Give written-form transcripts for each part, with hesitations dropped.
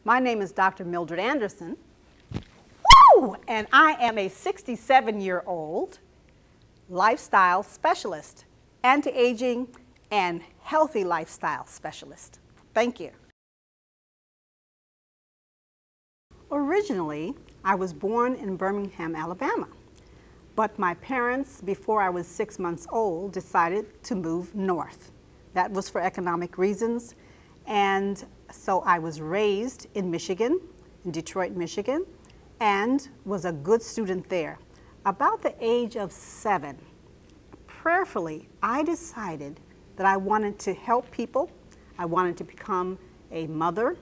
My name is Dr. Mildred Anderson. Woo! And I am a 67-year-old lifestyle specialist, anti-aging and healthy lifestyle specialist. Thank you. Originally, I was born in Birmingham, Alabama, but my parents, before I was 6 months old, decided to move north. That was for economic reasons, and so I was raised in Michigan, in Detroit, Michigan, and was a good student there. About the age of 7, prayerfully, I decided that I wanted to help people. I wanted to become a mother,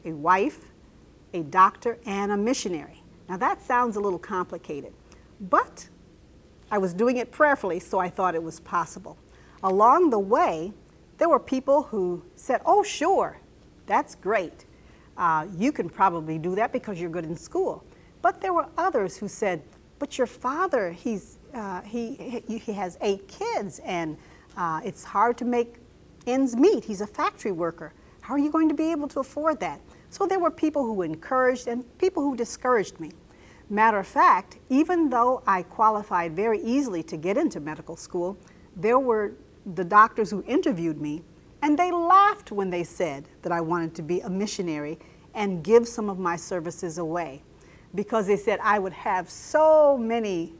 a wife, a doctor, and a missionary. Now that sounds a little complicated, but I was doing it prayerfully, so I thought it was possible. Along the way, there were people who said, "Oh, sure, that's great. You can probably do that because you're good in school." But there were others who said, "But your father, he has 8 kids, and it's hard to make ends meet. He's a factory worker. How are you going to be able to afford that?" So there were people who encouraged and people who discouraged me. Matter of fact, even though I qualified very easily to get into medical school, there were the doctors who interviewed me, and they laughed when they said that I wanted to be a missionary and give some of my services away, because they said I would have so many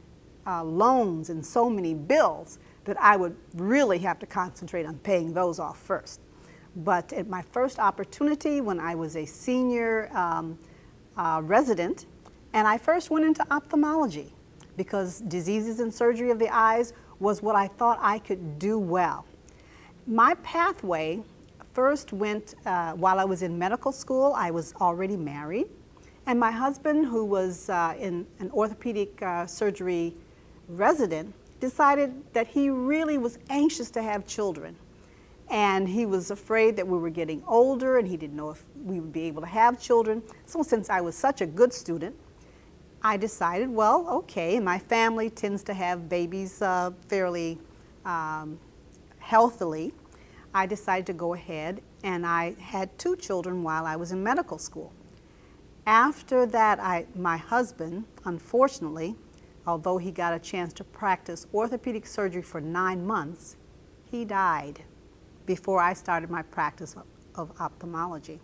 loans and so many bills that I would really have to concentrate on paying those off first. But at my first opportunity, when I was a senior resident, and I first went into ophthalmology because diseases and surgery of the eyes was what I thought I could do well. My pathway first went while I was in medical school. I was already married, and my husband, who was in an orthopedic surgery resident, decided that he really was anxious to have children. And he was afraid that we were getting older and he didn't know if we would be able to have children. So since I was such a good student, I decided, well, okay, my family tends to have babies fairly healthily. I decided to go ahead, and I had 2 children while I was in medical school. After that, my husband, unfortunately, although he got a chance to practice orthopedic surgery for 9 months, he died before I started my practice of ophthalmology.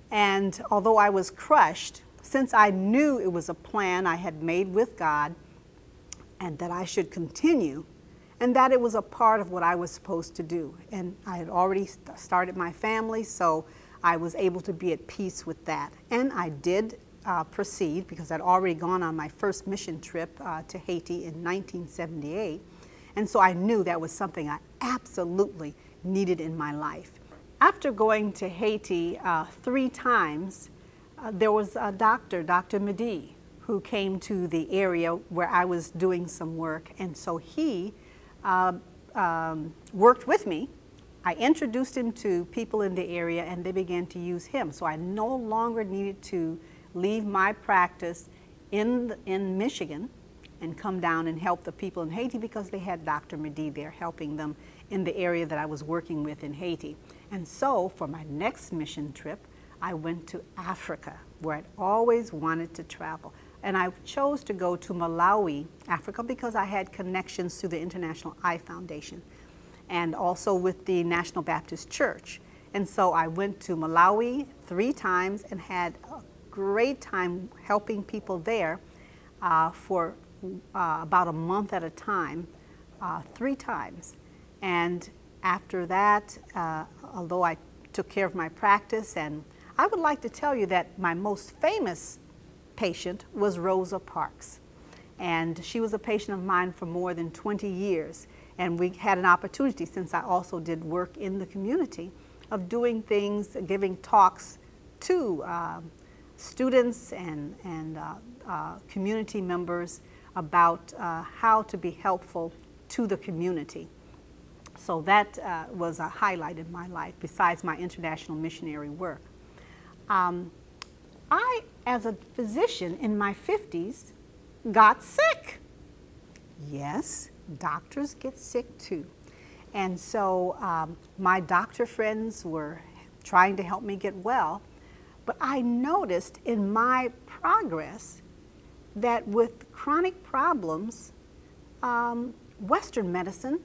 And although I was crushed, since I knew it was a plan I had made with God and that I should continue, and that it was a part of what I was supposed to do. And I had already started my family, so I was able to be at peace with that. And I did proceed, because I'd already gone on my first mission trip to Haiti in 1978. And so I knew that was something I absolutely needed in my life. After going to Haiti 3 times, there was a doctor, Dr. Mehdi, who came to the area where I was doing some work, and so he worked with me. I introduced him to people in the area, and they began to use him. So I no longer needed to leave my practice in Michigan and come down and help the people in Haiti, because they had Dr. Mehdi there helping them in the area that I was working with in Haiti. And so for my next mission trip, I went to Africa, where I'd always wanted to travel. And I chose to go to Malawi, Africa, because I had connections to the International Eye Foundation and also with the National Baptist Church. And so I went to Malawi 3 times and had a great time helping people there for about a month at a time, 3 times. And after that, although I took care of my practice, and I would like to tell you that my most famous patient was Rosa Parks. And she was a patient of mine for more than 20 years. And we had an opportunity, since I also did work in the community, of doing things, giving talks to students and community members about how to be helpful to the community. So that was a highlight in my life, besides my international missionary work. I, as a physician in my 50s, got sick. Yes, doctors get sick too. And so my doctor friends were trying to help me get well, But I noticed in my progress that with chronic problems, Western medicine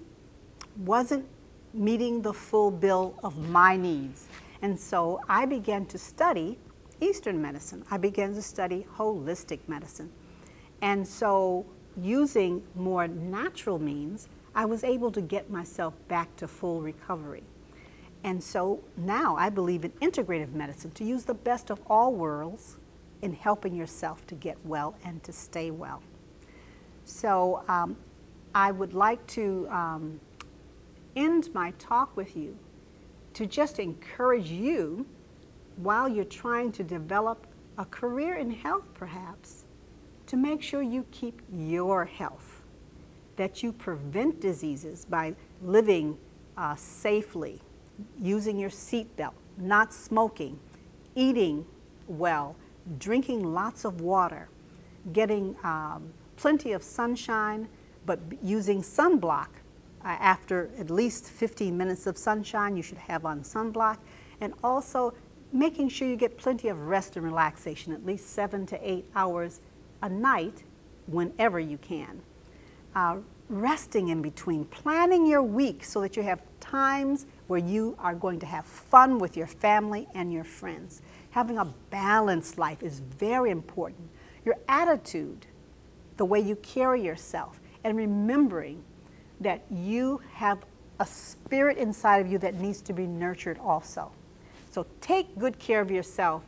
wasn't meeting the full bill of my needs. And so I began to study Eastern medicine. I began to study holistic medicine. And so using more natural means, I was able to get myself back to full recovery. And so now I believe in integrative medicine, to use the best of all worlds in helping yourself to get well and to stay well. So I would like to end my talk with you to just encourage you, while you're trying to develop a career in health perhaps, to make sure you keep your health, that you prevent diseases by living safely, using your seatbelt, not smoking, eating well, drinking lots of water, getting plenty of sunshine, but using sunblock. After at least 15 minutes of sunshine, you should have on sunblock, and also making sure you get plenty of rest and relaxation, at least 7 to 8 hours a night whenever you can. Resting in between, planning your week so that you have times where you are going to have fun with your family and your friends. Having a balanced life is very important. Your attitude, the way you carry yourself, and remembering that you have a spirit inside of you that needs to be nurtured also. So take good care of yourself,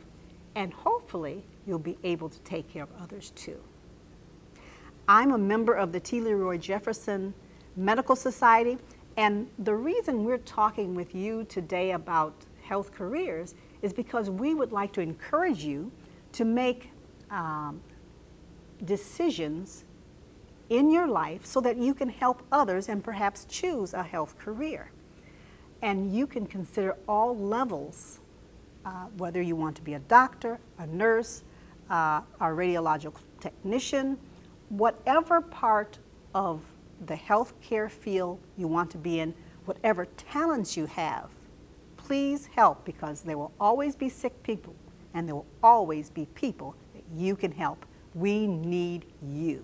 and hopefully you'll be able to take care of others too. I'm a member of the T. Leroy Jefferson Medical Society, and the reason we're talking with you today about health careers is because we would like to encourage you to make decisions in your life so that you can help others and perhaps choose a health career. And you can consider all levels, whether you want to be a doctor, a nurse, a radiological technician, whatever part of the healthcare field you want to be in, whatever talents you have, please help, because there will always be sick people and there will always be people that you can help. We need you.